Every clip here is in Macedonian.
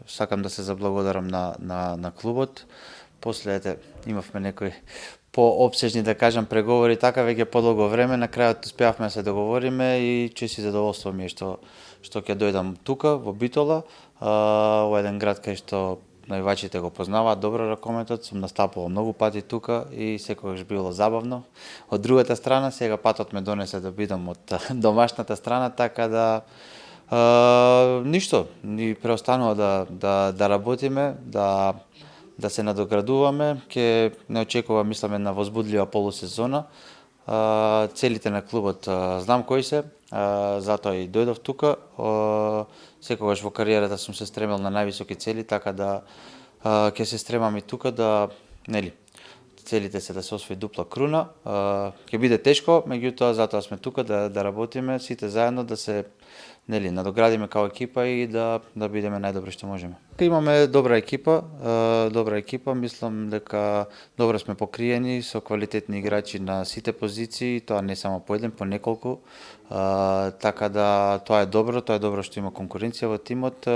Сакам да се заблагодарам на клубот. После имавме некои поопсежни, да кажам, преговори, така веќе подолго време, на крајот успеавме да се договориме и чест и задоволство ми е што ќе дојдам тука во Битола, во еден град кај што највачите го познаваат добро ракометот, сум настапувал многу пати тука и секогаш било забавно. Од другата страна, сега патот ме донесе да бидам од домашната страна, така да ништо, ни преостанува да работиме, да се надоградуваме, ќе не очекува, мислам, една возбудлива полусезона. Целите на клубот знам кои се, затоа и дојдов тука. Секогаш во кариерата сум се стремил на највисоки цели, така да ќе се стремам и тука да, нели, целите се да се освои дупла круна. Ќе биде тешко, меѓутоа затоа сме тука да работиме сите заедно, да се надоградиме као екипа и да бидеме најдобри што можеме. Имаме добра екипа, мислам дека добро сме покриени со квалитетни играчи на сите позиции, тоа не само по еден, по неколку. Така да тоа е добро што има конкуренција во тимот.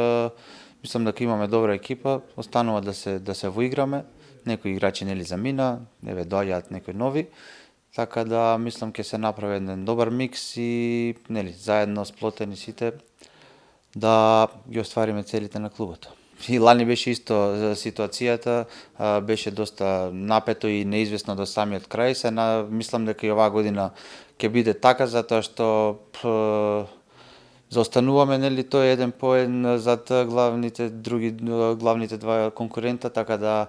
Мислам дека имаме добра екипа, останува да се воиграме. Некои играчи замина, доаѓаат некои нови. Така да мислам ќе се направи еден добар микс и заедно сплотени сите да ги оствариме целите на клубот. И лани беше исто ситуацијата, беше доста напето и неизвестно до самиот крај. Мислам дека и оваа година ќе биде така, затоа што заостануваме тој еден по еден зад главните два конкурента, така да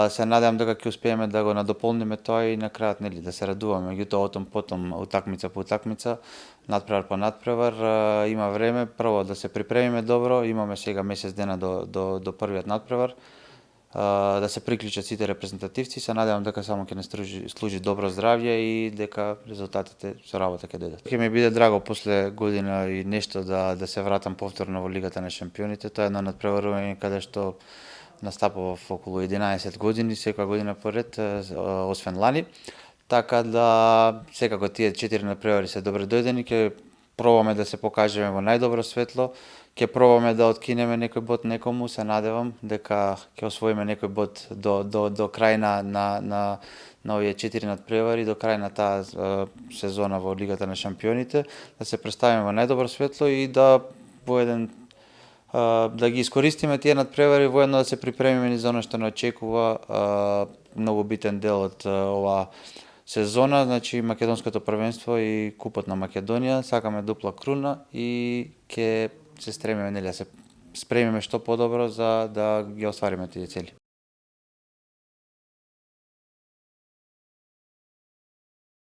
се надевам дека ќе успееме да го надополниме тоа и на крајот да се радуваме. Меѓутоа потом утакмица по утакмица, надпревар по надпревар, има време прво да се припремиме добро, имаме сега месец дена до првиот надпревар, да се приклучат сите репрезентативци, се надевам дека само ќе не служи добро здравје и дека резултатите со работа ќе дојдат. Ќе ми биде драго после година и нешто да се вратам повторно во Лигата на шампионите. Тоа е едно надпреварување каде што настапував околу 11 години, секоја година поред, освен лани. Така да секако тие 4 надпревари се добре дојдени, ќе пробаме да се покажеме во најдобро светло, ќе пробаме да откинеме некој бод некому, се надевам дека ќе освоиме некој бод до крај на овие 4 надпревари, до крај на таа сезона во Лигата на шампионите, да се представиме во најдобро светло и да ги искористиме тие надпревари, воедно да се припремиме за она што не очекува многу битен дел од оваа сезона, значи македонското првенство и купот на Македонија. Сакаме дупла круна и ќе се стремиме да се спремиме што подобро за да ги оствариме тие цели.